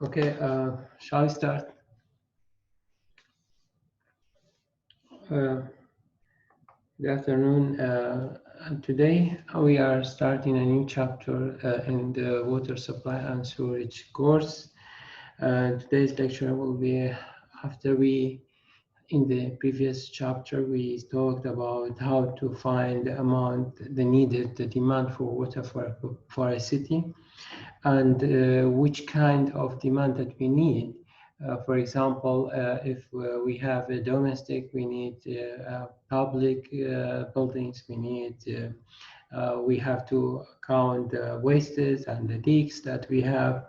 Okay, shall we start? Uh, Good afternoon. Today we are starting a new chapter in the water supply and storage course. Today's lecture will be after in the previous chapter, we talked about how to find the amount, the demand for water for a city, and which kind of demand that we need. For example, if we have a domestic, we need public buildings, we have to count the wastes and the leaks that we have,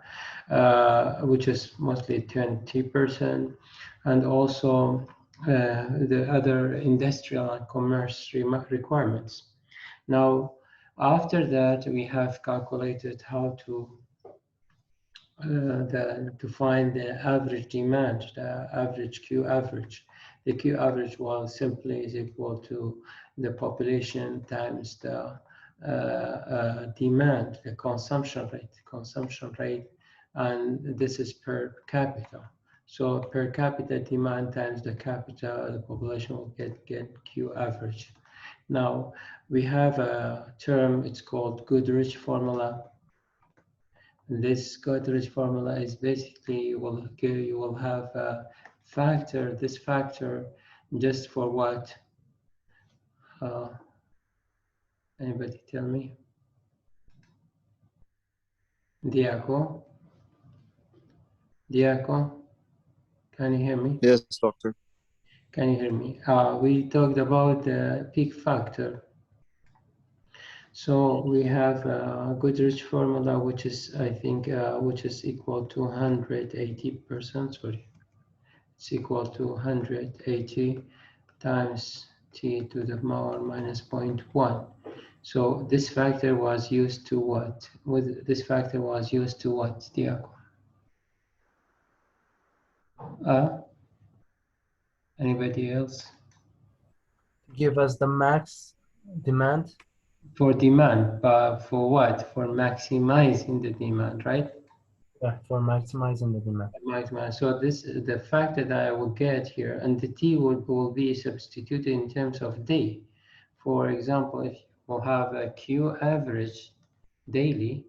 which is mostly 20%, and also the other industrial and commerce requirements. Now, after that, we have calculated how to find the average demand, the average Q average. The Q average was simply is equal to the population times the demand, the consumption rate, and this is per capita. So per capita demand times the population will get Q average. Now we have a term, it's called Goodrich formula. This Goodrich formula is basically you will have a factor, this factor just for what? Anybody tell me? Diaco? Diaco? Can you hear me? Yes, doctor. Can you hear me? We talked about the peak factor. So we have a Goodrich formula, which is, I think, which is equal to 180%, sorry. It's equal to 180 times t to the power minus 0.1. So this factor was used to what? This factor was used to what, Diaco? Anybody else? Give us the max demand. For demand, but for what? For maximizing the demand, right? Yeah, for maximizing the demand. Maximize. So this is the factor that I will get here, and the t will be substituted in terms of day. For example, if you will have a Q average daily,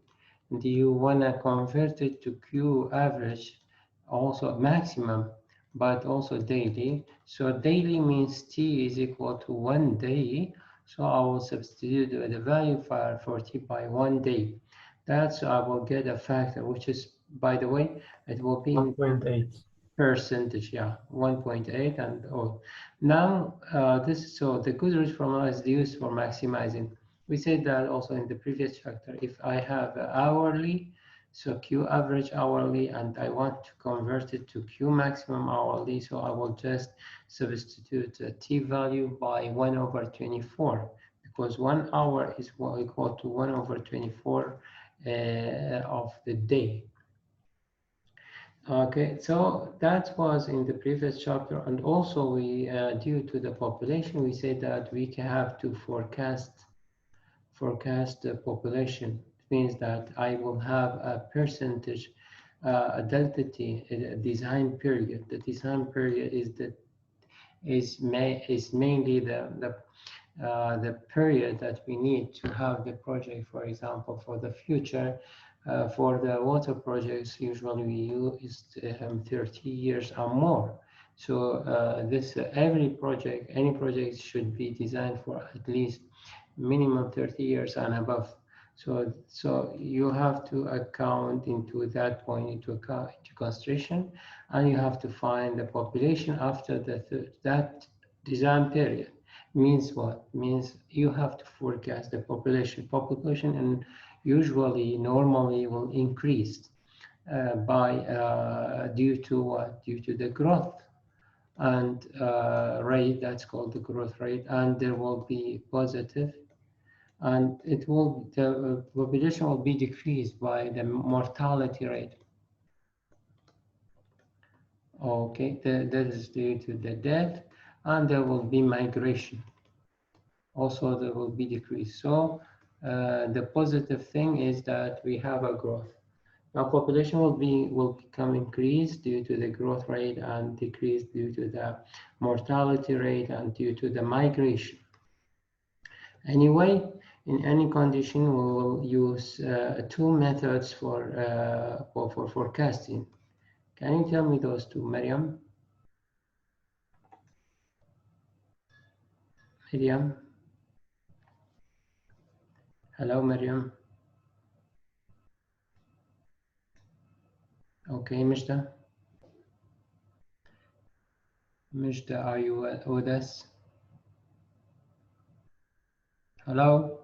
and you want to convert it to Q average, also maximum, but also daily. So daily means t is equal to 1 day. So I will substitute the value for t by 1 day. That's I will get a factor, which is, by the way, it will be 1.8 percentage, yeah, 1.8 and all. Now, so the Goodrich formula is used for maximizing. We said that also in the previous chapter. If I have hourly, so Q average hourly, and I want to convert it to Q maximum hourly, so I will just substitute the T value by 1/24, because 1 hour is equal to 1/24 of the day. Okay, so that was in the previous chapter, and also we, due to the population, we said that we can have to forecast the population. It means that I will have a percentage, a delta t, a design period. The design period is mainly the period that we need to have the project. For example, for the future. For the water projects, usually we use 30 years or more. So any project should be designed for at least minimum 30 years and above. So you have to account into that point into consideration, and you have to find the population after that design period. Means what? Means you have to forecast the population and usually normally will increase due to what? Due to the growth and rate, that's called the growth rate, and there will be positive, and the population will be decreased by the mortality rate. Okay, that is due to the death, and there will be migration. Also, there will be decrease. So the positive thing is that we have a growth. Now population will become increased due to the growth rate and decrease due to the mortality rate and due to the migration. Anyway, in any condition, we will use two methods for forecasting. Can you tell me those two, Mariam? Mariam? Hello, Mariam. Okay, Mishda. Mishda, are you with us? Hello.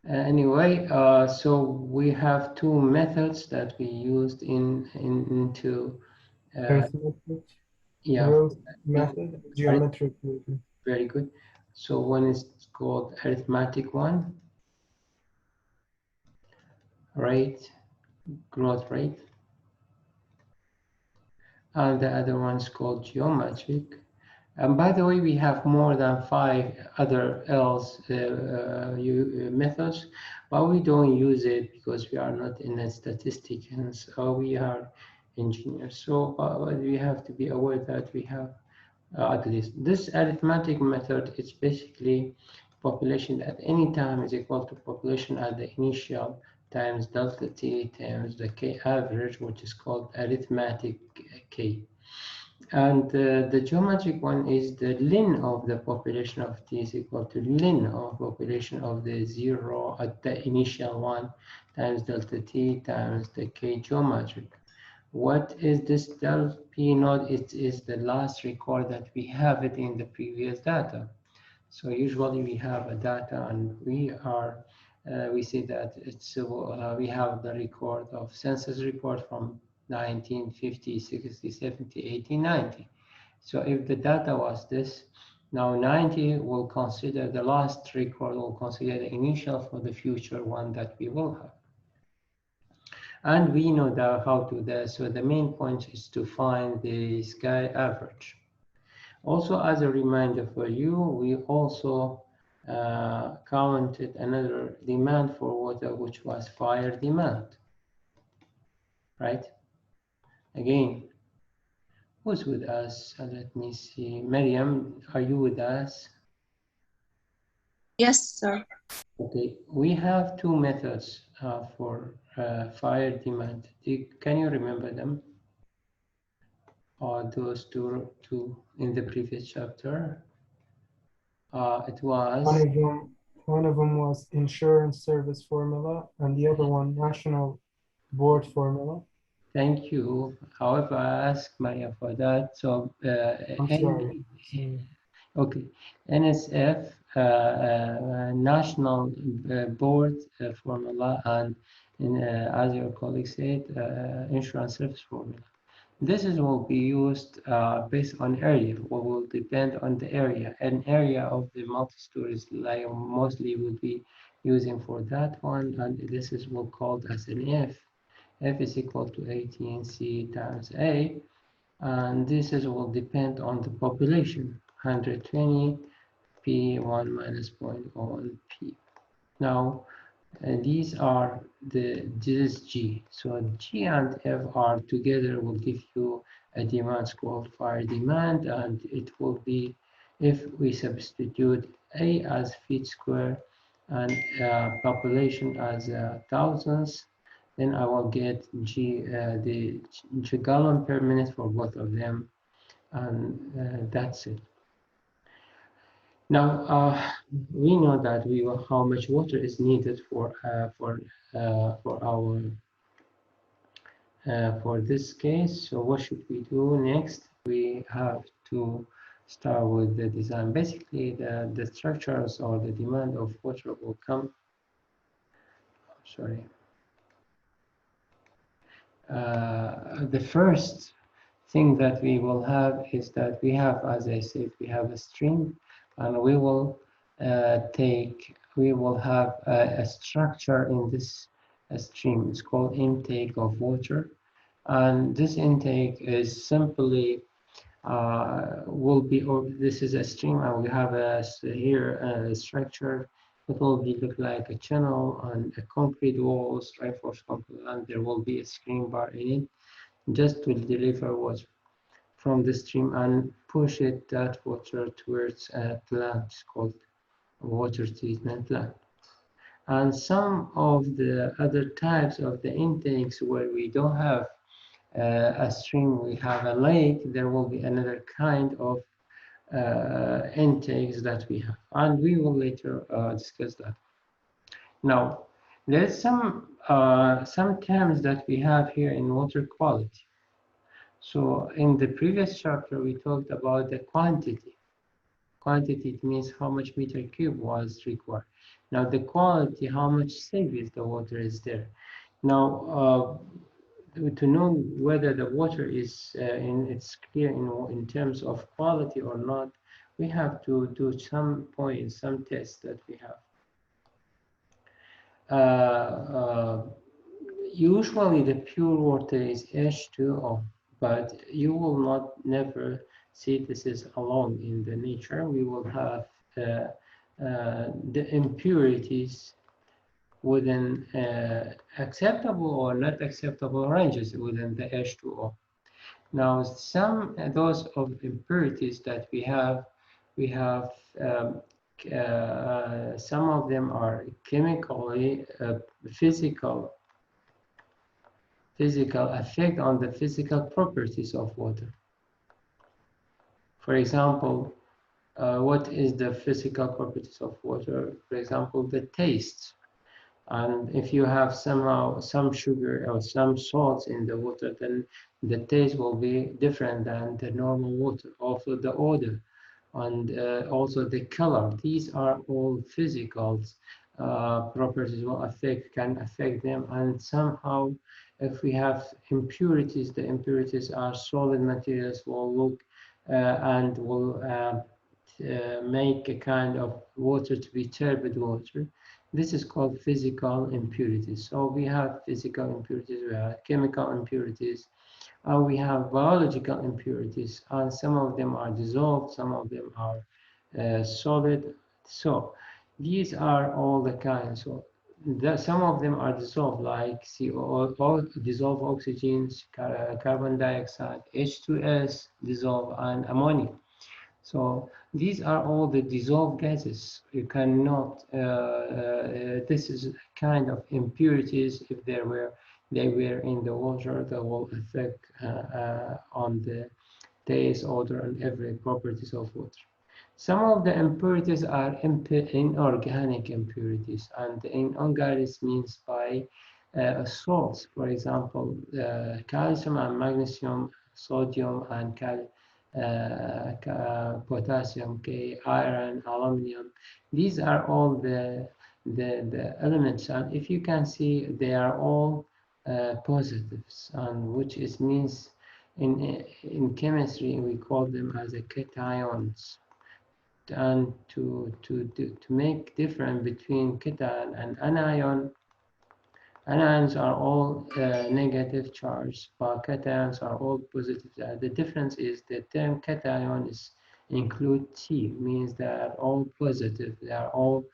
Anyway, so we have two methods that we used into Arithmetic, yeah, growth method, geometric movement. very good. So one is called arithmetic one, rate, growth rate, and the other one is called geometric. And by the way, we have more than 5 other else methods, but we don't use it because we are not in a statisticians, or we are engineers. So we have to be aware that we have this arithmetic method. It's basically population at any time is equal to population at the initial times delta t times the k average, which is called arithmetic k. And the geometric one is the ln of the population of t is equal to ln of population of the 0 at the initial one times delta t times the k geometric. What is this del p naught? It is the last record that we have it in the previous data. So usually we have a data and we see that it's we have the record of census report from 1950, 60, 70, 80, 90. So if the data was this, now 90 will consider the last record, will consider the initial for the future one that we will have. And we know that how to do that. So the main point is to find the sky average. Also, as a reminder for you, we also counted another demand for water, which was fire demand, right? Again, who's with us? Let me see. Mariam, are you with us? Yes, sir. Okay, we have two methods for fire demand. Can you remember them? Or those two in the previous chapter? It was One of them was insurance service formula, and the other one national board formula. Thank you. However, I asked Maria for that. So, I'm sorry. okay, NSF, National Board formula, and as your colleague said, insurance service formula. This will be used based on area, what will depend on the area. An area of the multi-stories like mostly will be using for that one, and this is what called as an F. F is equal to 18C times A, and this is will depend on the population, 120 P1 minus 0.01 P. Now, these are this is G. So G and F are together will give you a demand called fire demand, and it will be if we substitute A as feet square and population as thousands, then I will get the gallon per minute for both of them, and that's it. Now we know that how much water is needed for this case. So what should we do next? We have to start with the design. Basically, the structures or the demand of water will come. Sorry. The first thing that we will have is that we have, as I said, we have a stream, and we will have a structure in this stream. It's called intake of water, and this intake is simply will be, or this is a stream, and we have here a structure It will be look like a channel and a concrete walls, reinforced concrete, and there will be a screen bar in it, just to deliver water from the stream and push it that water towards a plant called water treatment plant. And some of the other types of the intakes where we don't have a stream, we have a lake, there will be another kind of intakes that we have, and we will later discuss that. Now, there's some terms that we have here in water quality. So in the previous chapter, we talked about the quantity. Quantity, it means how much meter cube was required. Now the quality, how much safe is the water is there. Now, to know whether the water is it's clear in terms of quality or not, we have to do some points, some tests that we have. Usually the pure water is H2O, but you will not never see this is alone in the nature. We will have the impurities within acceptable or not acceptable ranges within the H2O. Now, those of impurities that we have some of them are chemically physical effect on the physical properties of water. For example, what is the physical properties of water? For example, the taste. And if you have somehow some sugar or some salts in the water, then the taste will be different than the normal water. Also the odor and also the color. These are all physical properties can affect them. And somehow, if we have impurities, the impurities are solid materials will look and will make a kind of water to be turbid water. This is called physical impurities. So we have physical impurities, we have chemical impurities, and we have biological impurities, and some of them are dissolved, some of them are solid. So these are all the kinds. So some of them are dissolved, like CO, dissolved oxygen, carbon dioxide, H2S, dissolved, and ammonia. So these are all the dissolved gases. You cannot, this is kind of impurities. If they were in the water, that will affect on the taste, odor, and every properties of water. Some of the impurities are inorganic impurities, and inorganic means by salts. For example, calcium and magnesium, sodium and potassium, iron, aluminum. These are all the elements, and if you can see, they are all positives, and which is means in chemistry we call them as a cations. And to make difference between cation and anion, anions are all negative charge, but cations are all positive. The difference is the term cation is include T, means they are all positive. They are all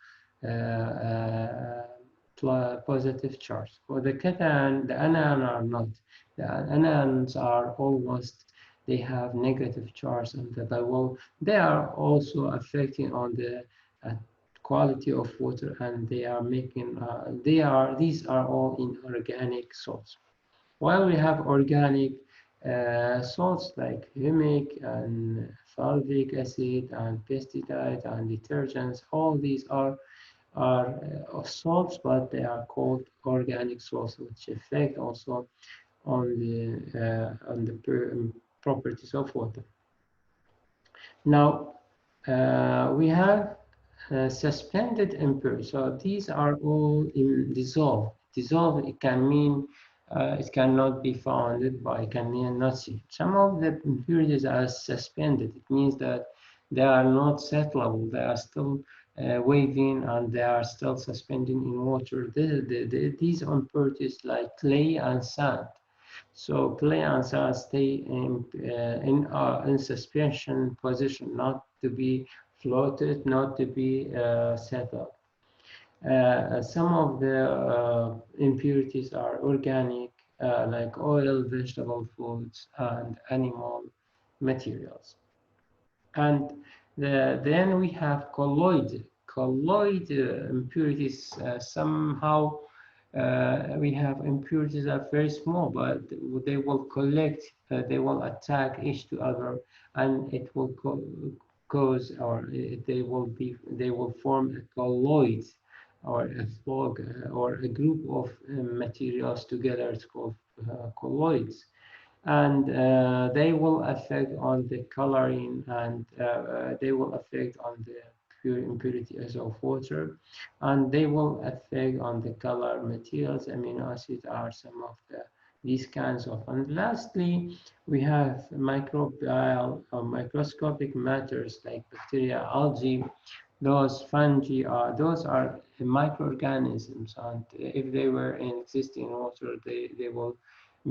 positive charge. For the cation, the anion are not. The anions are almost, they have negative charge on the wall. They are also affecting on the quality of water, and they are making these are all inorganic salts. While we have organic salts like humic and fulvic acid and pesticide and detergents, all these are salts, but they are called organic salts, which affect also on the properties of water. Now we have suspended impurities. So these are all dissolved. Dissolved, it can mean it cannot be found, but it can mean not seen. Some of the impurities are suspended. It means that they are not settleable. They are still waving, and they are still suspending in water. These impurities like clay and sand. So clay and sand stay in suspension position, not to be floated, not to be settled. Some of the impurities are organic, like oil, vegetable foods, and animal materials. And then we have colloid. Colloid impurities, somehow we have impurities that are very small, but they will collect, they will attack each to other, and it will cause, or they will form a colloid, or a fog, or a group of materials together. It's called colloids, and they will affect on the coloring, and they will affect on the pure impurities of water, and they will affect on the color materials. Amino acids are some of these kinds of. And lastly, we have microbial or microscopic matters like bacteria, algae. Those fungi those are microorganisms, and if they were in existing water, they will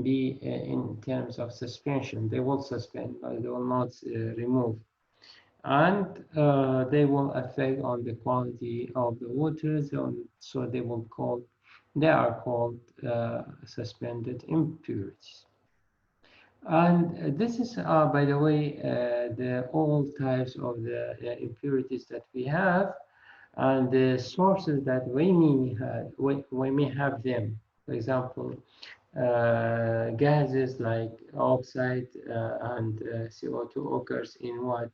be in terms of suspension. They will suspend, but they will not remove. And they will affect on the quality of the water, so they are called suspended impurities. And this is, by the way, the all types of the impurities that we have, and the sources that we may have them. For example, gases like oxide and CO2 occurs in what?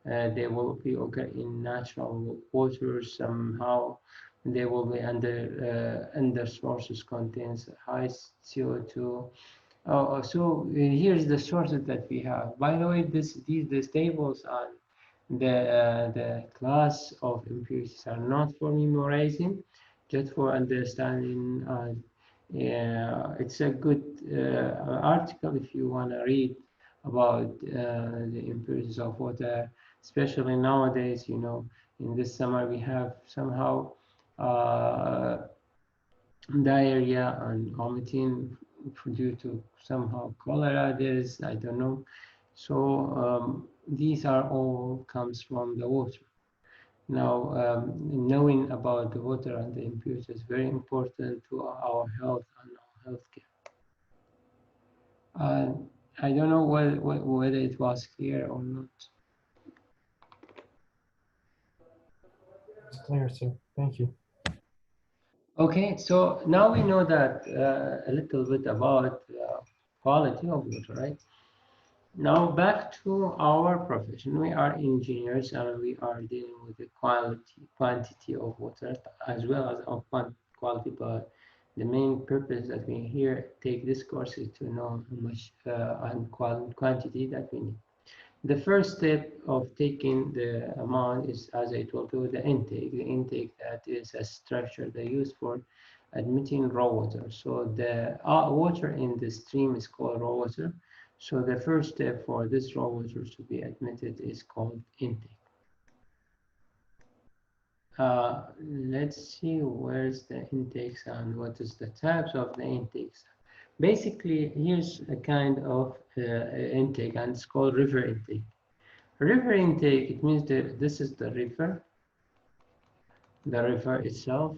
They will be occur in natural water somehow. They will be under sources contains high CO2. So here's the sources that we have. By the way, these tables are the class of impurities are not for memorizing, just for understanding. Yeah, it's a good article if you want to read about the impurities of water, especially nowadays. In this summer we have somehow uh, diarrhea and vomiting due to somehow cholera. I don't know. So these are all comes from the water. Now, knowing about the water and the impurities is very important to our health and our healthcare. I don't know whether it was clear or not. It's clear, sir. Thank you. Okay, so now we know that a little bit about quality of water, right? Now back to our profession. We are engineers, and we are dealing with the quantity of water as well as of quality. But the main purpose that we here take this course is to know how much and quantity that we need. The first step of taking the amount is, as I told you, the intake. The intake, that is a structure they use for admitting raw water. So the water in the stream is called raw water. So the first step for this raw water to be admitted is called intake. Let's see where's the intakes and what is the types of the intakes. Basically, here's a kind of intake, and it's called river intake. River intake, it means that this is the river itself.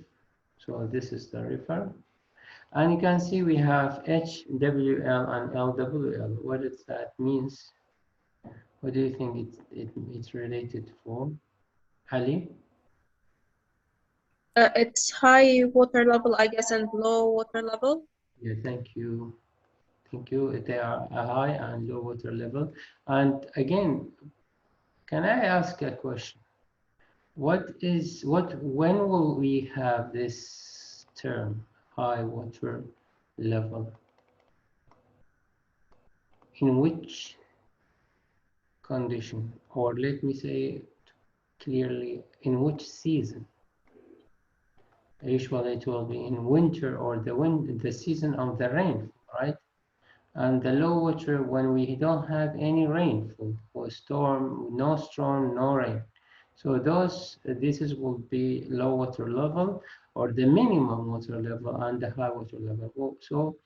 So this is the river. And you can see we have HWL and LWL. What does that means? What do you think it's related for? Ali? It's high water level, I guess, and low water level. Yeah, thank you. Thank you. They are a high and low water level. And again, can I ask a question? When will we have this term, high water level? In which condition? Or let me say clearly, in which season? Usually it will be in winter, or the season of the rain, right? And the low water when we don't have any rainfall, or storm, no rain. So this will be low water level, or the minimum water level, and the high water level. So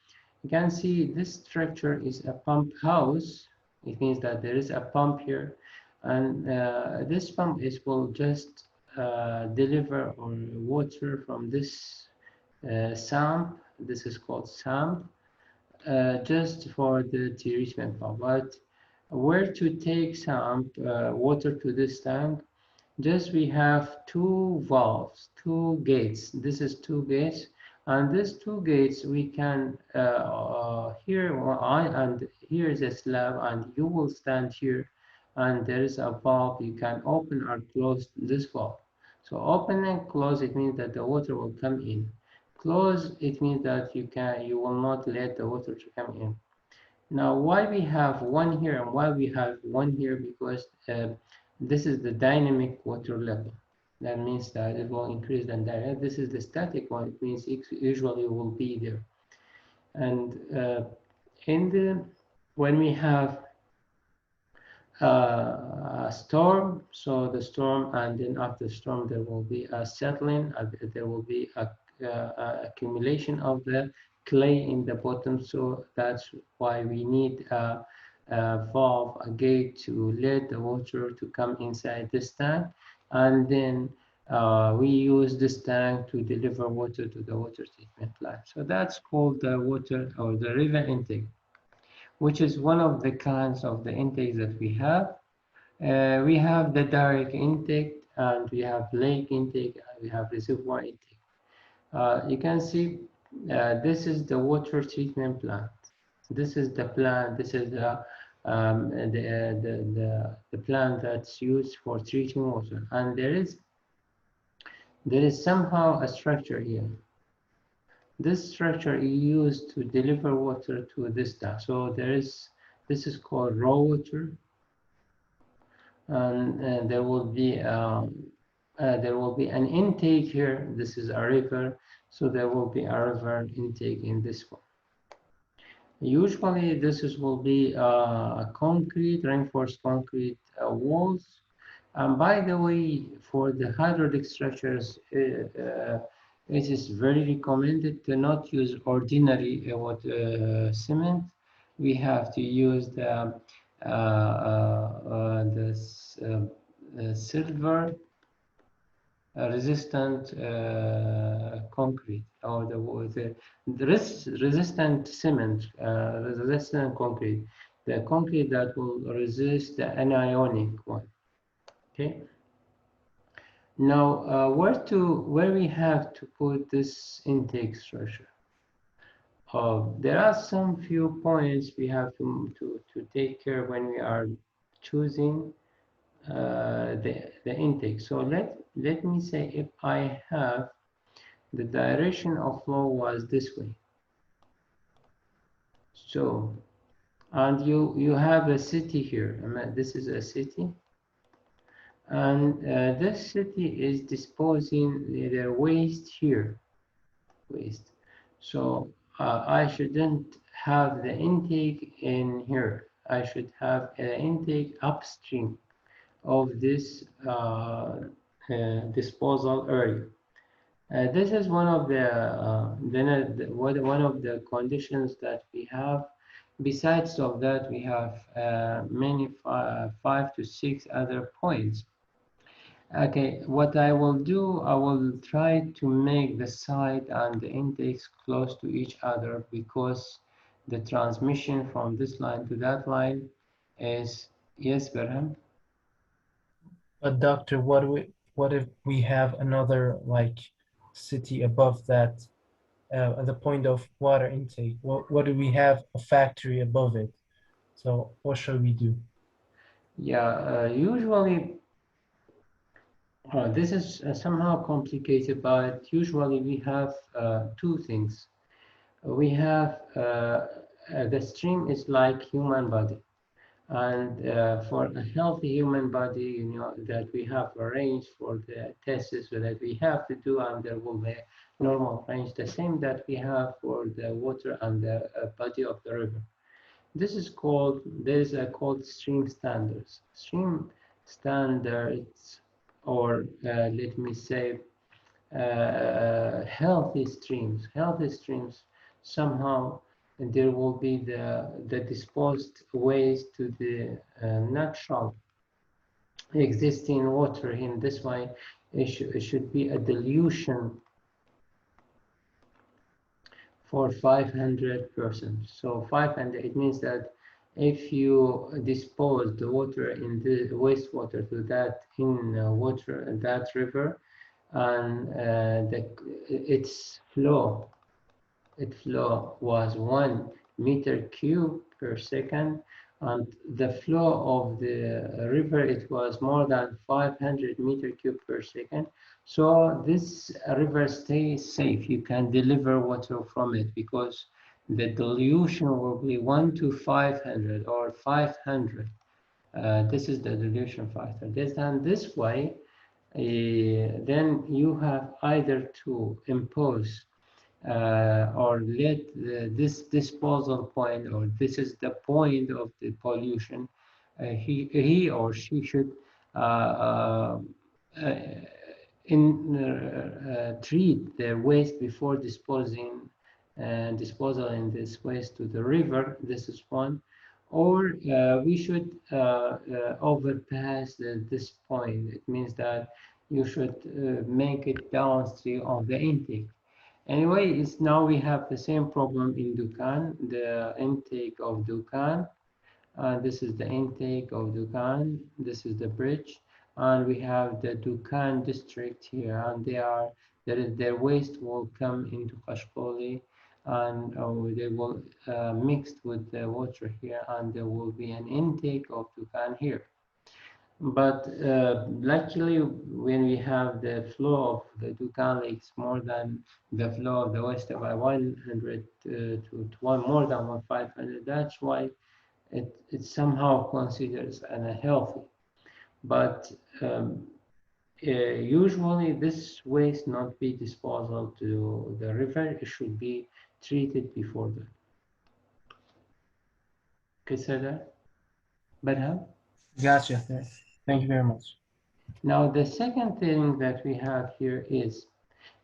you can see this structure is a pump house. It means that there is a pump here, and this pump will just deliver on water from this sump. This is called sump, just for the treatment pump. But where to take sump water to this tank? Just we have two valves, two gates. This is two gates, and these two gates we can here and here is a slab, and you will stand here, and there is a valve. You can open or close this valve. So open and close, it means that the water will come in. Close, it means that you will not let the water to come in. Now, why we have one here and why we have one here? Because this is the dynamic water level. That means that it will increase the dynamic. This is the static one. It means it usually will be there. And when we have a storm, so the storm, and then after storm there will be a settling. There will be a accumulation of the clay in the bottom, so that's why we need a valve, a gate, to let the water to come inside this tank, and then we use this tank to deliver water to the water treatment plant. So that's called the water or the river intake, which is one of the kinds of the intakes that we have. We have the direct intake, and we have lake intake, and we have reservoir intake. You can see this is the water treatment plant. This is the plant. This is the plant that's used for treating water, and there is somehow a structure here. This structure is used to deliver water to this tank. So this is called raw water, and there will be an intake here. This is a river, so there will be a river intake in this one. Usually will be concrete, reinforced concrete walls. And by the way, for the hydraulic structures, it is very recommended to not use ordinary cement. We have to use the silver resistant concrete, or the resistant cement, resistant concrete, the concrete that will resist the anionic one. Okay. Now, where we have to put this intake structure? There are some few points we have to take care when we are choosing the intake. So let me say, if I have the direction of flow was this way. So, and you have a city here. This is a city. And this city is disposing their waste here, waste. So I shouldn't have the intake in here. I should have an intake upstream of this disposal area. This is one of the conditions that we have. Besides of that, we have many 5 to 6 other points. Okay, what I will do, I will try to make the site and the intakes close to each other, because the transmission from this line to that line is, yes, Berham? But doctor, what if we have another like city above that at the point of water intake? What do we have a factory above it? So what shall we do? Yeah, usually this is somehow complicated, but usually we have two things. We have the stream is like human body, and for a healthy human body, you know, that we have a range for the tests that we have to do, and there will be normal range, the same that we have for the water and the body of the river. This is called, called stream standards. Stream standards, or let me say healthy streams. Healthy streams, somehow there will be the disposed waste to the natural existing water. In this way, it should be a dilution for 500%. So 500, it means that if you dispose the water in the wastewater to that water, that river, and its flow was 1 meter cube per second, and the flow of the river, it was more than 500 meter cube per second. So this river stays safe. You can deliver water from it because the dilution will be 1 to 500 or 500. This is the dilution factor. And this way, then you have either to impose or let this disposal point, or this is the point of the pollution, he or she should treat the waste before disposal in this waste to the river. This is one. Or we should overpass this point. It means that you should make it downstream of the intake. Anyway, it's now we have the same problem in Dukan, the intake of Dukan. This is the intake of Dukan. This is the bridge. And we have the Dukan district here, and their waste will come into Kashpoli, and they will mixed with the water here, and there will be an intake of Dukan here. But luckily, when we have the flow of the Dukan lakes more than the flow of the West by 100 to more than 500, that's why it somehow considers unhealthy. But usually this waste not be disposal to the river. It should be treated before that. Consider, but how? Gotcha. Thank you very much. Now, the second thing that we have here is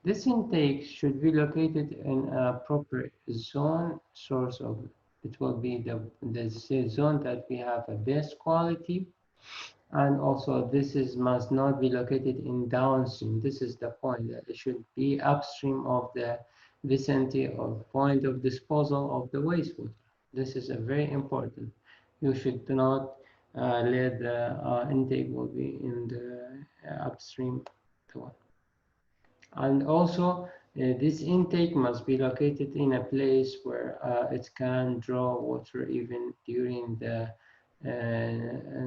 this intake should be located in a proper zone source of it will be the zone that we have a best quality, and also this must not be located in downstream. This is the point that it should be upstream of the vicinity of point of disposal of the wastewater. This is a very important. You should not let the intake will be in the upstream one. And also this intake must be located in a place where it can draw water even during the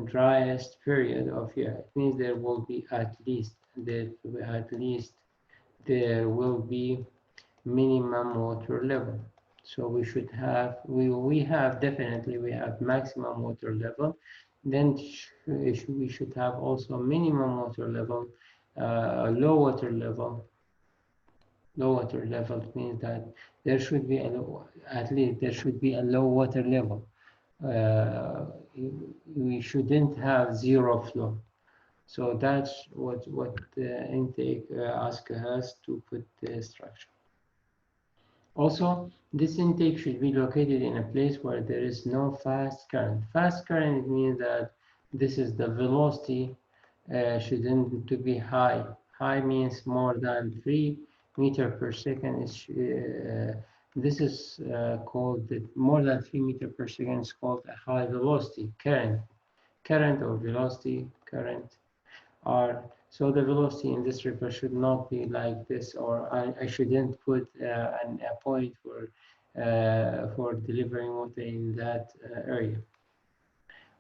driest period of year. It means there will be at least there will be minimum water level. So we should have we have maximum water level. Then we should have also minimum water level, low water level. Low water level means that there should be at least there should be a low water level. We shouldn't have zero flow. So that's what the intake asks us to put the structure. Also, this intake should be located in a place where there is no fast current. Fast current means that this is the velocity shouldn't to be high. High means more than 3 meters per second. This is called more than 3 meters per second is called a high velocity current. Current or velocity current are. So the velocity in this river should not be like this, or I shouldn't put a point for delivering water in that area.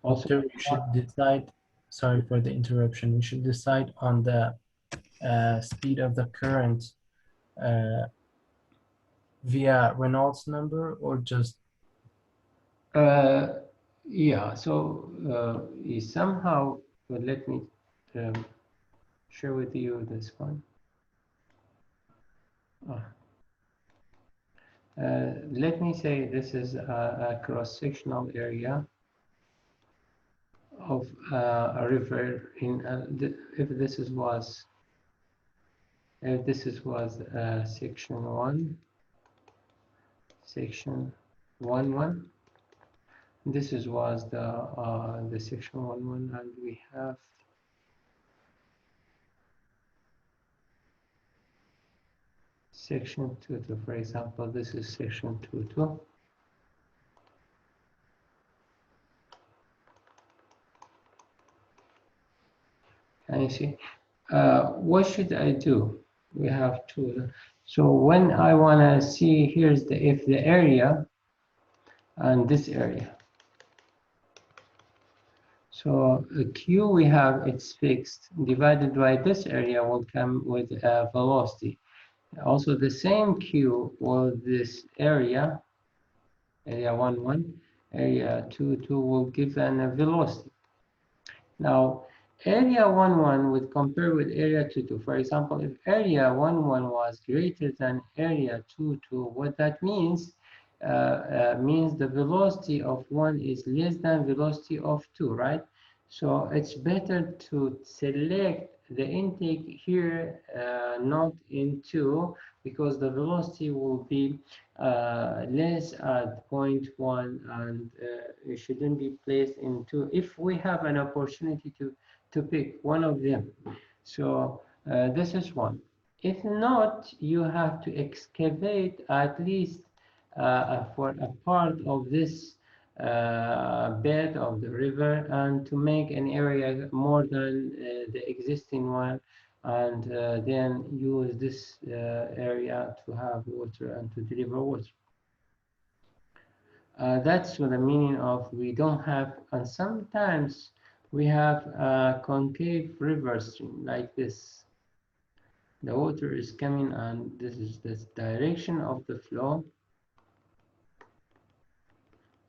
Also, we should decide, sorry for the interruption, we should decide on the speed of the current via Reynolds number, or just? Yeah, so somehow, but let me share with you this one. Let me say this is a cross-sectional area of a river in if this was section 1, section 1. This was the section 1, and we have section 2.2. For example, this is section 2.2. And you see, what should I do? We have to. So when I want to see, here's the if the area and this area. So the Q we have, it's fixed, divided by this area will come with velocity. Also the same Q will this area 1, 1, area 2, 2 will give an a velocity. Now, area 1, 1 would compare with area 2, 2. For example, if area 1, 1 was greater than area 2, 2, what that means, means the velocity of 1 is less than velocity of 2, right? So it's better to select the intake here, not in 2, because the velocity will be less at 0.1 and it shouldn't be placed in 2 if we have an opportunity to pick one of them. So this is one. If not, you have to excavate at least for a part of this bed of the river and to make an area more than the existing one, and then use this area to have water and to deliver water. That's what the meaning of we don't have, and sometimes we have a concave river stream like this. The water is coming and this is the direction of the flow.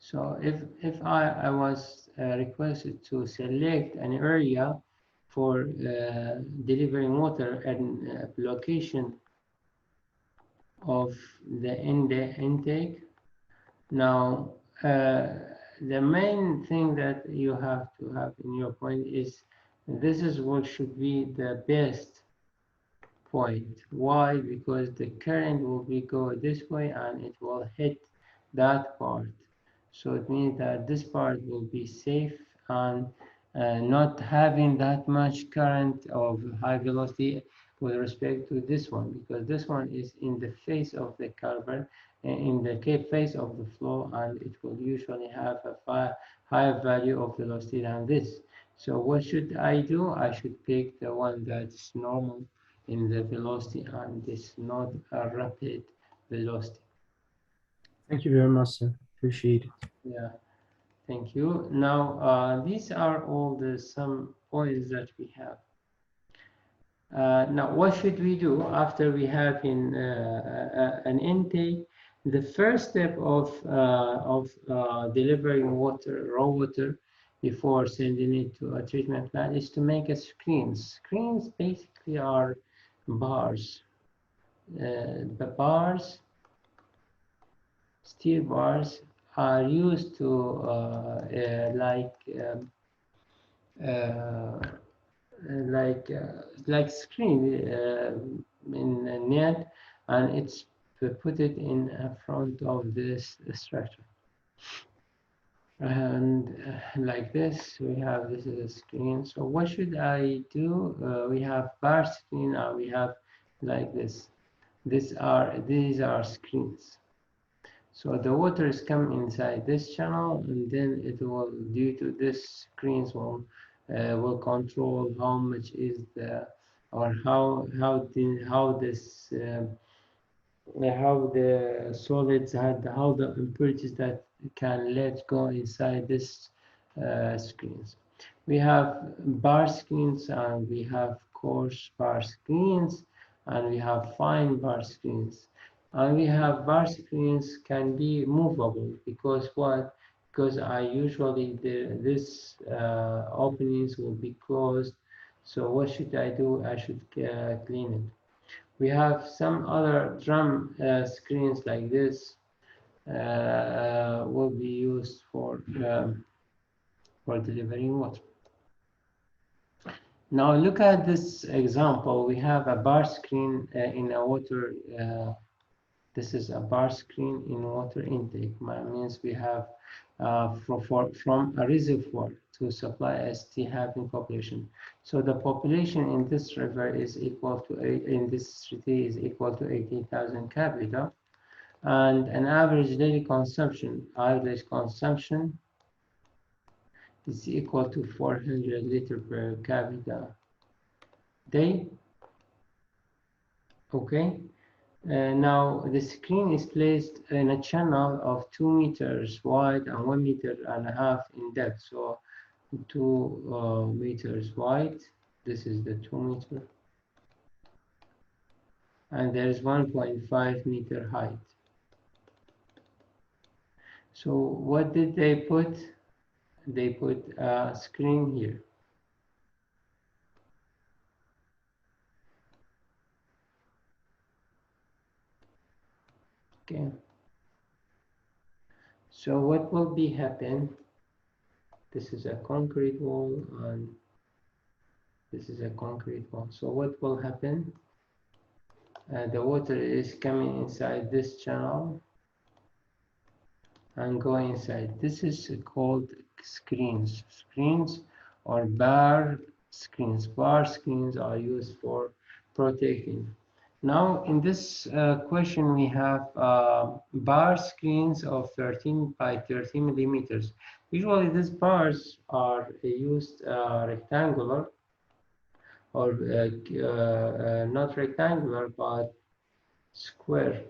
So if I was requested to select an area for delivering water and location of the intake, now the main thing that you have to have in your point is this is what should be the best point. Why? Because the current will be go this way and it will hit that part. So it means that this part will be safe and not having that much current of high velocity with respect to this one, because this one is in the face of the culvert, in the face of the flow, and it will usually have a higher value of velocity than this. So what should I do? I should pick the one that's normal in the velocity and is not a rapid velocity. Thank you very much, sir. Appreciate it. Yeah, thank you. Now, these are all the some points that we have. Now, what should we do after we have an intake? The first step of delivering water, raw water, before sending it to a treatment plant is to make a screens. Screens basically are bars. The bars, steel bars, are used to like screen in a net, and it's put it in front of this structure. And like this, we have this is a screen. So what should I do? We have bar screen, and we have like this. These are screens. So the water is coming inside this channel, and then it will, due to this screens, will control how much is the, or how the solids how the impurities that can let go inside this screens. We have bar screens, and we have coarse bar screens, and we have fine bar screens. And we have bar screens can be movable, because what? Because I usually this openings will be closed. So what should I do? I should clean it. We have some other drum screens like this will be used for delivering water. Now look at this example. We have a bar screen in a water This is a bar screen in water intake. Means we have from a reservoir to supply ST having population. So the population in this river is equal to in this city is equal to 18,000 capita, and an average daily consumption, average consumption is equal to 400 liter per capita day. Okay. Now the screen is placed in a channel of 2 meters wide and 1.5 meters in depth. So 2 meters wide. This is the 2 meter, and there is 1.5 meter height. So what did they put? They put a screen here. Okay. So what will be happen? This is a concrete wall, and this is a concrete wall. So what will happen? The water is coming inside this channel and go inside. This is called screens. Screens or bar screens. Bar screens are used for protecting. Now in this question we have bar screens of 13 by 13 millimeters. Usually these bars are used rectangular or not rectangular but square.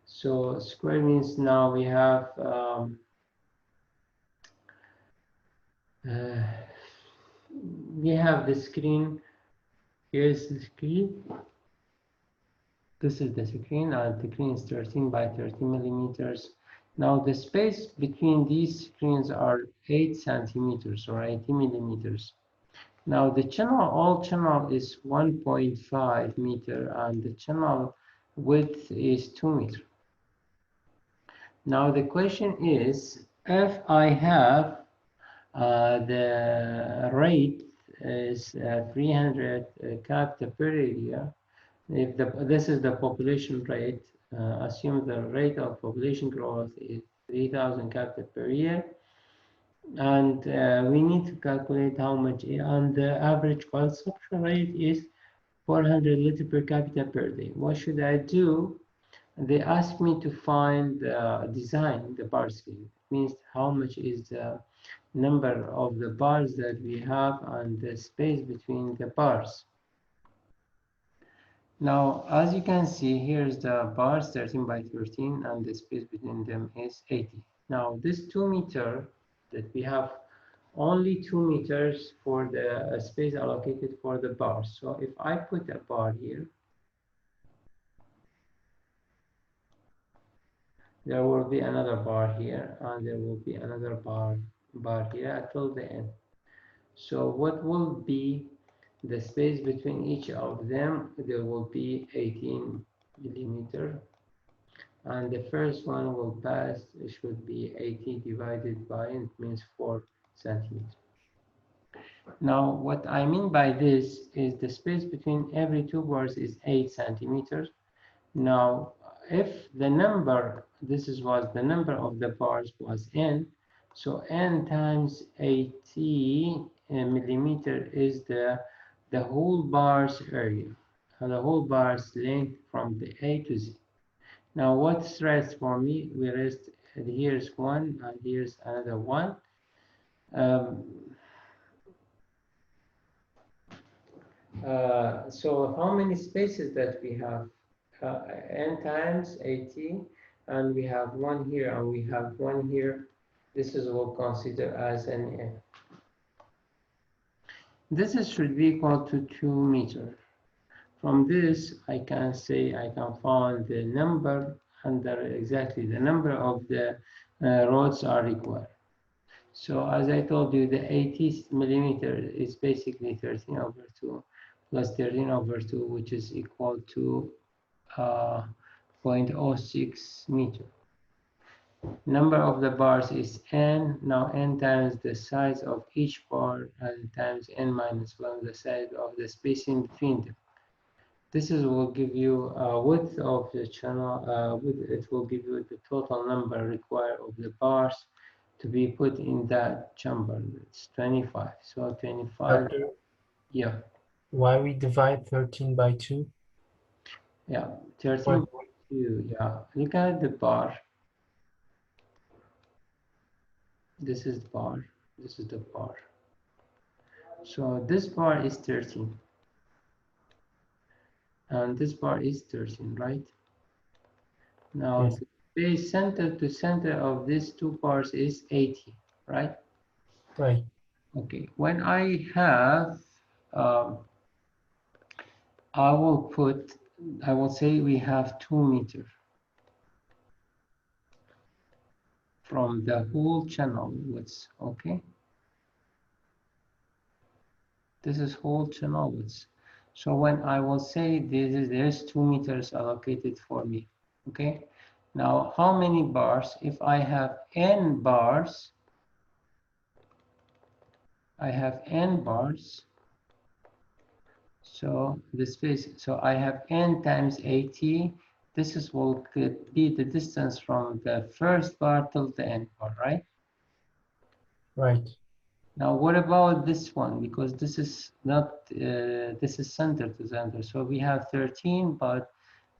So square means now we have the screen. Here's the screen. This is the screen, and the screen is 13 by 13 millimeters. Now the space between these screens are 8 centimeters or 80 millimeters. Now the channel, all channel is 1.5 meter, and the channel width is 2 meters. Now the question is, if I have the rate is 300 capita per area, if this is the population rate, assume the rate of population growth is 3,000 capita per year, and we need to calculate how much, and the average consumption rate is 400 liter per capita per day. What should I do? They asked me to find design the bar screen. It means how much is the number of the bars that we have and the space between the bars. Now, as you can see, here's the bars 13 by 13, and the space between them is 80. Now, this 2 meter that we have, only 2 meters for the space allocated for the bars. So if I put a bar here, there will be another bar here, and there will be another bar here until the end. So what will be the space between each of them? There will be 18 millimeter, and the first one will pass, it should be 80 divided by, it means 4 centimeters. Now what I mean by this is the space between every two bars is 8 centimeters. Now if the number, was the number of the bars was n, so n times 80 millimeter is the whole bar's area, and the whole bar's length from the A to Z. Now what's rest for me? We rest, here's one and here's another one. So how many spaces that we have? N times 80, and we have one here and we have one here. This is what we'll consider as an N. This should be equal to 2 meters. From this, I can say I can find the number under exactly the number of the roads are required. So as I told you, the 80 millimeter is basically 13 over 2 plus 13 over 2, which is equal to 0.06 meter. Number of the bars is n. Now n times the size of each bar and times n minus 1, the size of the spacing between them. This is will give you width of the channel. It will give you the total number required of the bars to be put in that chamber. It's 25. So 25. Doctor, Yeah, why we divide 13 by 2? yeah. What? 13.2. Yeah. Look at the bar. This is the bar. This is the bar. So this bar is 13. And this bar is 13, right? Now Yes. the space center to center of these two bars is 80, right? Right. Okay, when I have, I will say we have 2 meters from the whole channel width, okay? This is whole channel width. So when I will say there's 2 meters allocated for me, okay? Now, how many bars? If I have n bars, I have n bars. So the space, so I have n times 80. This is will could be the distance from the first bar till the end bar, right? Right. Now, what about this one? Because this is not, this is center to center. So we have 13, but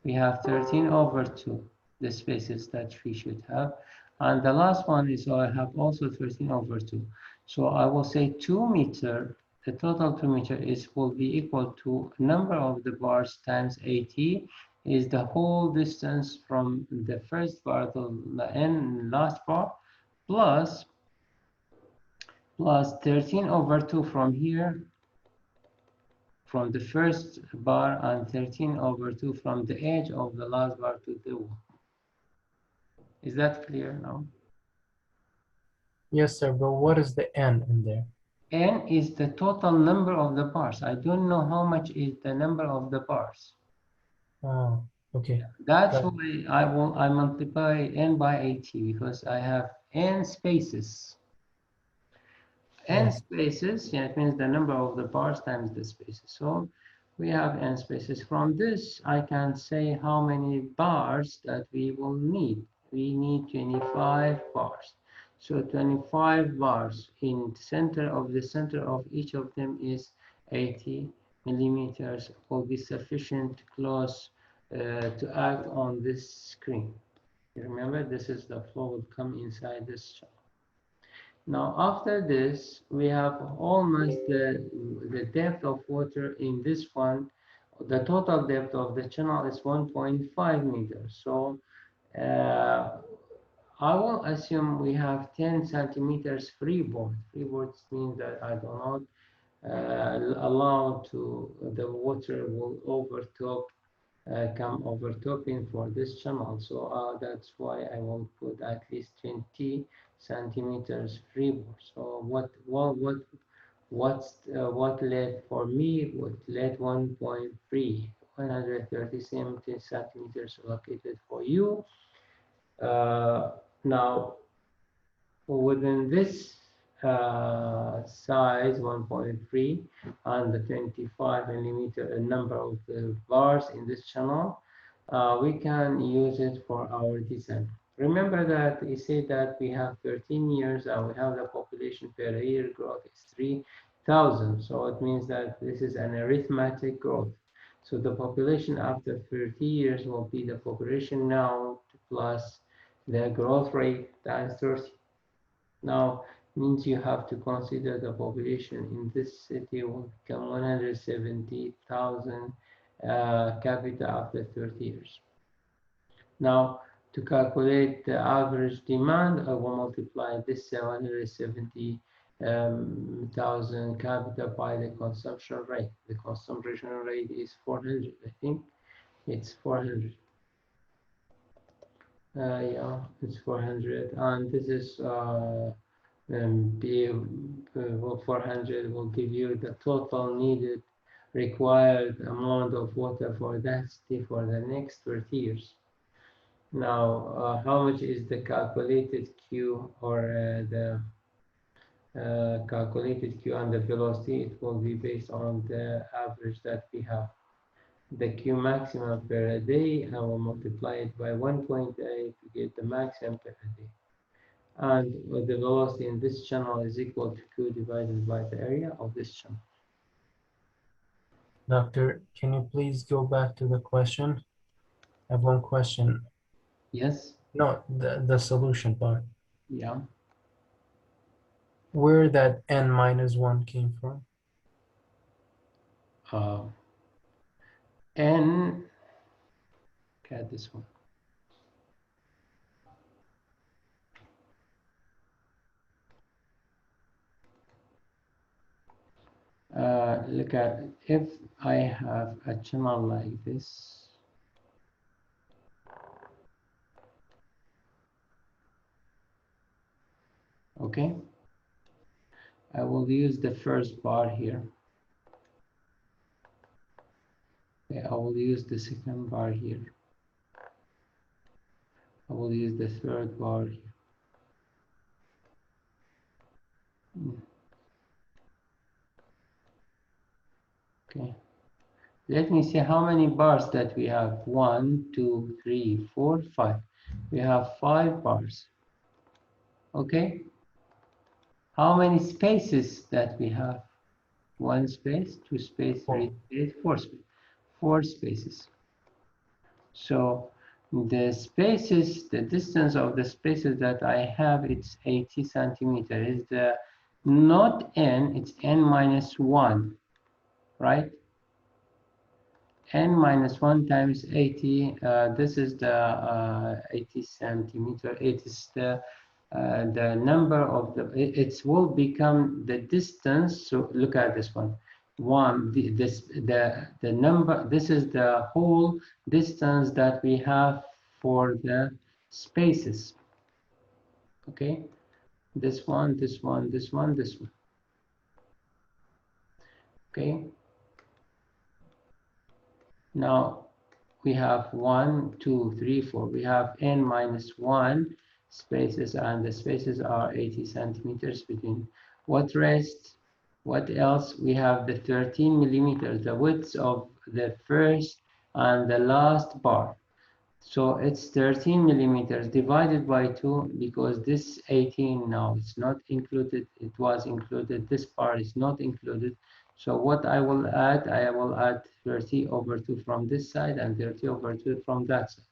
we have 13 over 2, the spaces that we should have. And the last one is, so I have also 13 over 2. So I will say 2 meter, the total 2 meter is will be equal to number of the bars times 80 is the whole distance from the first bar to the end last bar plus 13 over 2 from here, from the first bar, and 13 over 2 from the edge of the last bar to the wall. Is that clear now? Yes, sir, but what is the n in there? N is the total number of the bars. I don't know how much is the number of the bars. Oh, okay. That's Right. why I multiply n by 80 because I have n spaces. N Yes. spaces, yeah, it means the number of the bars times the spaces. So we have n spaces. From this, I can say how many bars that we will need. We need 25 bars. So 25 bars in center of each of them is 80 millimeters will be sufficient close to act on this screen. You remember, this is the flow will come inside this channel. Now, after this, we have almost the depth of water in this one. The total depth of the channel is 1.5 meters. So I will assume we have 10 centimeters freeboard. Freeboard means that I do not allow to the water will overtop, come overtopping for this channel. So that's why I will put at least 20 centimeters freeboard. So what led for me? What led 1.3, 130 centimeters allocated for you. Now within this size 1.3 and the 25 millimeter number of the bars in this channel, we can use it for our design. Remember that we say that we have 13 years and we have the population per year growth is 3,000. So it means that this is an arithmetic growth. So the population after 30 years will be the population now plus the growth rate times 30. Now means you have to consider the population in this city will become 170,000 capita after 30 years. Now to calculate the average demand, I will multiply this 170,000 capita by the consumption rate. The consumption rate is 400, I think it's 400. Yeah, it's 400, and this is be 400 will give you the total needed required amount of water for that city for the next 30 years. Now, how much is the calculated Q or the calculated Q and the velocity? It will be based on the average that we have. the Q maximum per day. I will multiply it by 1.8 to get the maximum per day. And the velocity in this channel is equal to Q divided by the area of this channel. Doctor, can you please go back to the question? I have one question. Yes? No, the solution part. Yeah. Where that n minus 1 came from? N, get this one. Look at, if I have a channel like this, okay, I will use the first bar here. Okay, I will use the second bar here. I will use the third bar here. Okay, let me see how many bars that we have. 1, 2, 3, 4, 5. We have 5 bars. Okay, how many spaces that we have? 1 space, 2 space, 3 space, 4 space. 4 spaces. So the spaces, the distance of the spaces that I have, it's 80 centimeter. Is the not n, it's n minus 1, right? N minus 1 times 80, this is the 80 centimeter. It is the number of the, it will become the distance. So look at this one. The number, this is the whole distance that we have for the spaces. Okay, this one, this one, this one, this one. Okay. Now we have 1, 2, 3, 4. We have n minus 1 spaces, and the spaces are 80 centimeters between. What rest? What else? We have the 13 millimeters, the width of the first and the last bar. So it's 13 millimeters divided by 2, because this 18 now it's not included. It was included. This bar is not included. So what I will add 30 over 2 from this side and 30 over 2 from that side.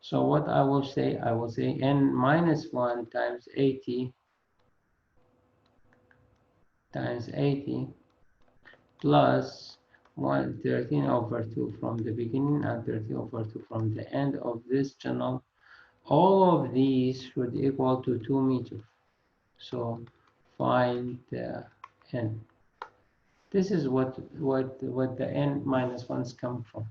So what I will say n minus 1 times 80 plus 13 over 2 from the beginning and 30 over 2 from the end of this channel. All of these should equal to 2 meters. So find the n. This is what the n minus 1s come from.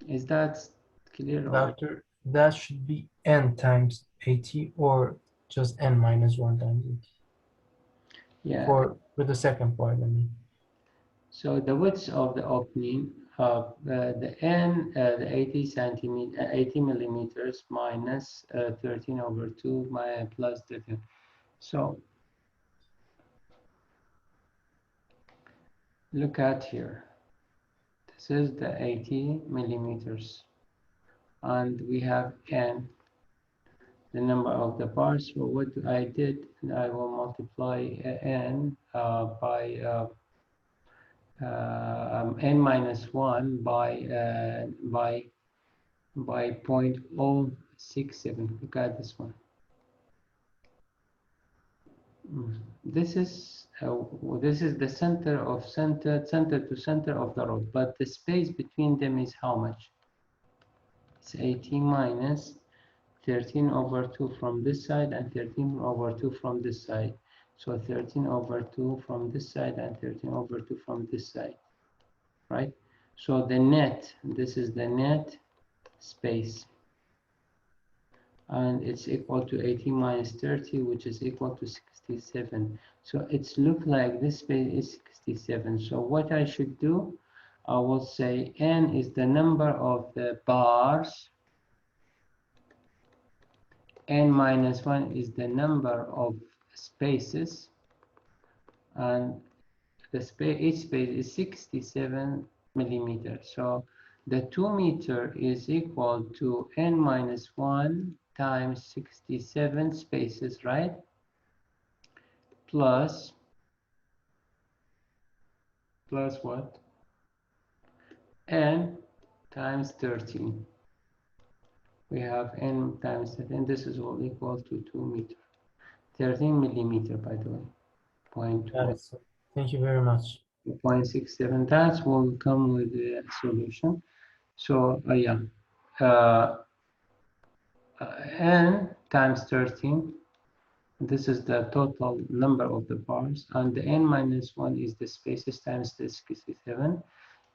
Is that clear? Doctor, that should be n times 80 or just n minus 1 times 80? Yeah. For the second part, I mean. So the width of the opening, the n, the 80 millimeters minus 13 over 2 plus 13. So look at here. This is the 80 millimeters, and we have n, the number of the bars. So what I did, I will multiply n by n minus 1 by 0.067. Look at this one. This is the center to center of the rod, but the space between them is how much? It's 80 minus 13 over 2 from this side and 13 over 2 from this side. So 13 over 2 from this side and 13 over 2 from this side, right? So the net, this is the net space, and it's equal to 80 minus 30, which is equal to 67. So it's look like this space is 67. So what I should do, I will say n is the number of the bars, n minus 1 is the number of spaces, and the space, each space is 67 millimeters. So the 2 meter is equal to n minus 1 times 67 spaces, right? Plus what? N times 13. We have n times 13. This is all equal to 2 meter. 13 millimeter, by the way. Got it, sir. Thank you very much. 0.67. That will come with the solution. So yeah, uh, n times 13. This is the total number of the bars, and the n minus 1 is the spaces times the 67.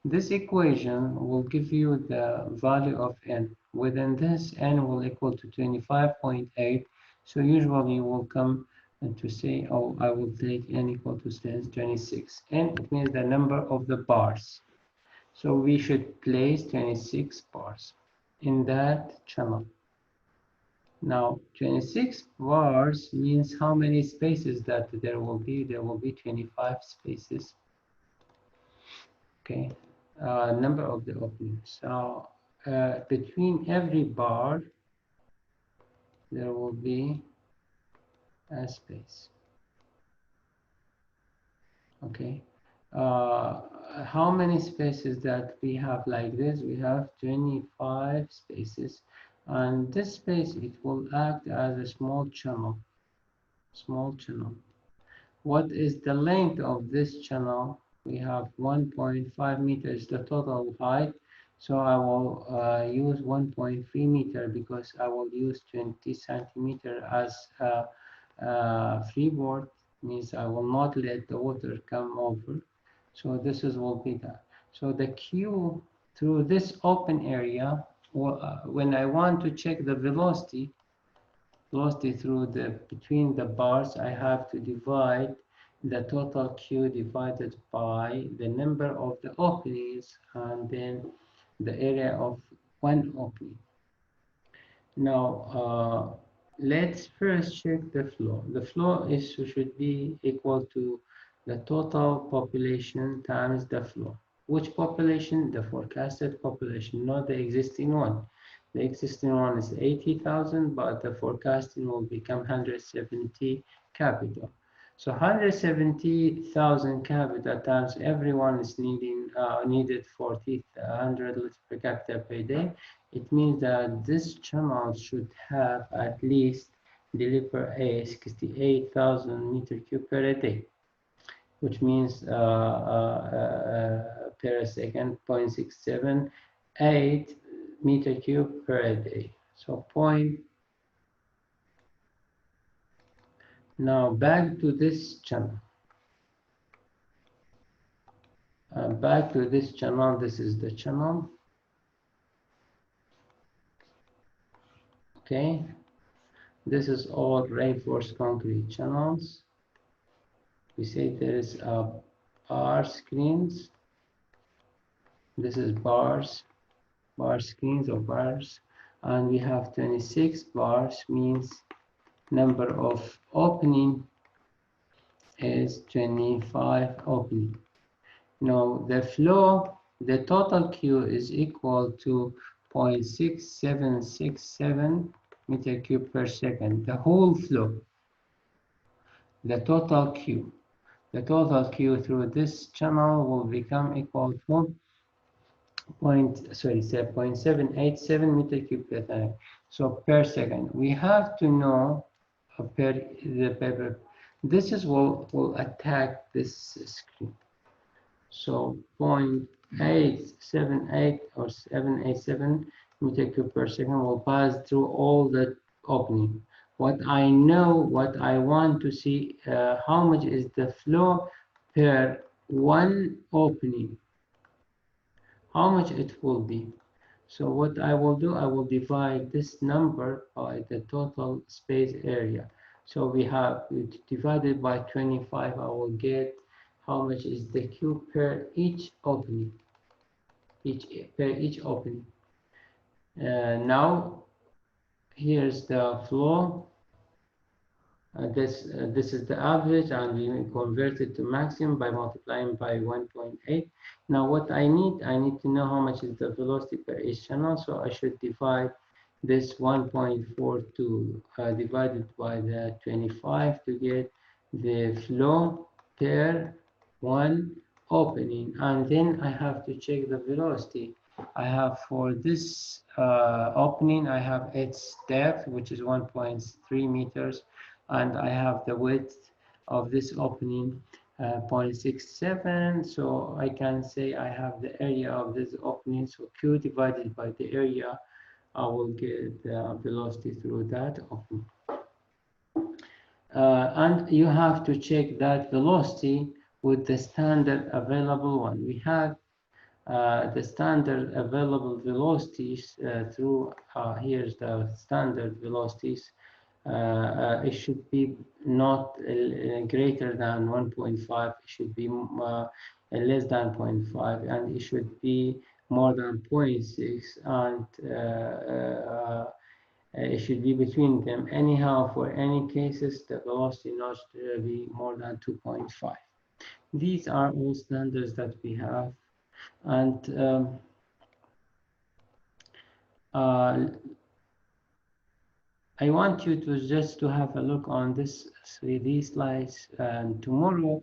This equation will give you the value of n. Within this, n will equal to 25.8. So usually you will come to say, oh, I will take n equal to 26. N, it means the number of the bars. So we should place 26 bars in that channel. Now, 26 bars means how many spaces that there will be? There will be 25 spaces. Okay, number of the openings. So between every bar, there will be a space. Okay, how many spaces that we have like this? We have 25 spaces, and this space, it will act as a small channel. What is the length of this channel? We have 1.5 meters, the total height. So I will use 1.3 meter because I will use 20 centimeter as freeboard, means I will not let the water come over. So this will be that. So the Q through this open area, when I want to check the velocity through between the bars, I have to divide the total Q divided by the number of the openings and then the area of one opening. Now, let's first check the flow. The flow should be equal to the total population times the flow. Which population? The forecasted population, not the existing one. The existing one is 80,000, but the forecasting will become 170 capita. So 170,000 capita times everyone is needed 4,100 liters per capita per day. It means that this channel should have at least deliver a 68,000 meter cube per day, which means per second 0.678 meter cube per day. So now back to this channel. Back to this channel. This is the channel. Okay. This is all reinforced concrete channels. We say there is bar screens. This is bar screens or bars, and we have 26 bars, means number of opening is 25 opening. Now the flow, the total Q is equal to 0.6767 meter cube per second. The whole flow, the total Q through this channel will become equal to 0.787 meter cube per second. So per second, we have to know per the paper. This is what will attack this screen. So 0.878 or 787 meter cube per second will pass through all the opening. What I know, what I want to see, how much is the flow per one opening, how much it will be. So what I will do, I will divide this number by the total space area. So we have divided by 25, I will get how much is the Q per each opening, per each opening. Now, here's the flow. This is the average, and we convert it to maximum by multiplying by 1.8. Now what I need to know how much is the velocity per each channel, so I should divide this 1.42 divided by the 25 to get the flow per one opening, and then I have to check the velocity. I have for this opening, I have its depth, which is 1.3 meters, and I have the width of this opening 0.67. So I can say I have the area of this opening. So Q divided by the area, I will get the velocity through that opening. And you have to check that velocity with the standard available one. We have the standard available velocities through, here's the standard velocities. It should be not greater than 1.5. It should be less than 0.5, and it should be more than 0.6, and it should be between them. Anyhow, for any cases, the velocity not be more than 2.5. These are all standards that we have, and I want you to just to have a look on these slides, and tomorrow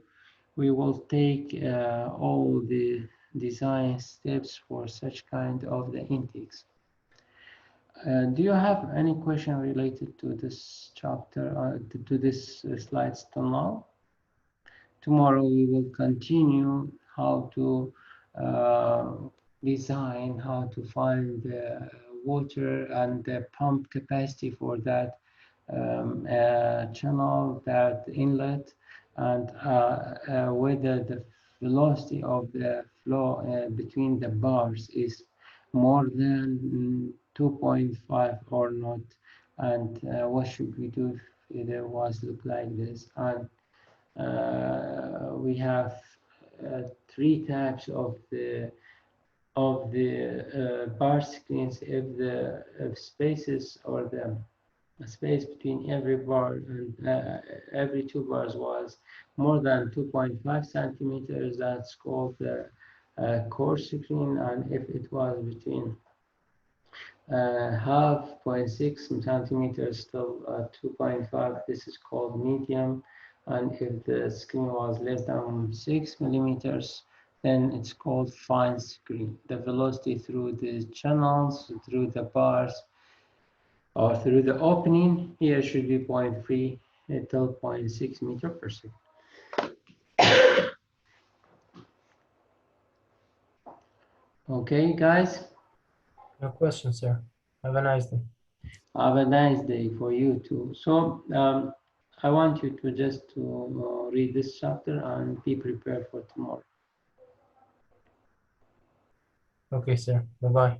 we will take all the design steps for such kind of the intakes. Do you have any question related to this chapter or to this slides till now? Tomorrow we will continue how to design, how to find the water and the pump capacity for that channel, that inlet, and whether the velocity of the flow between the bars is more than 2.5 or not, and what should we do if there was look like this. And we have 3 types of the bar screens. If spaces or the space between every bar and every 2 bars was more than 2.5 centimeters, that's called the core screen, and if it was between half 0.6 centimeters till 2.5, this is called medium, and if the screen was less than 6 millimeters, then it's called fine screen. The velocity through the channels, through the bars, or through the opening here should be 0.3 till 0.6 meter per second. Okay, guys. No question, sir. Have a nice day. Have a nice day for you too. So I want you to just to read this chapter and be prepared for tomorrow. Okay, sir. Bye-bye.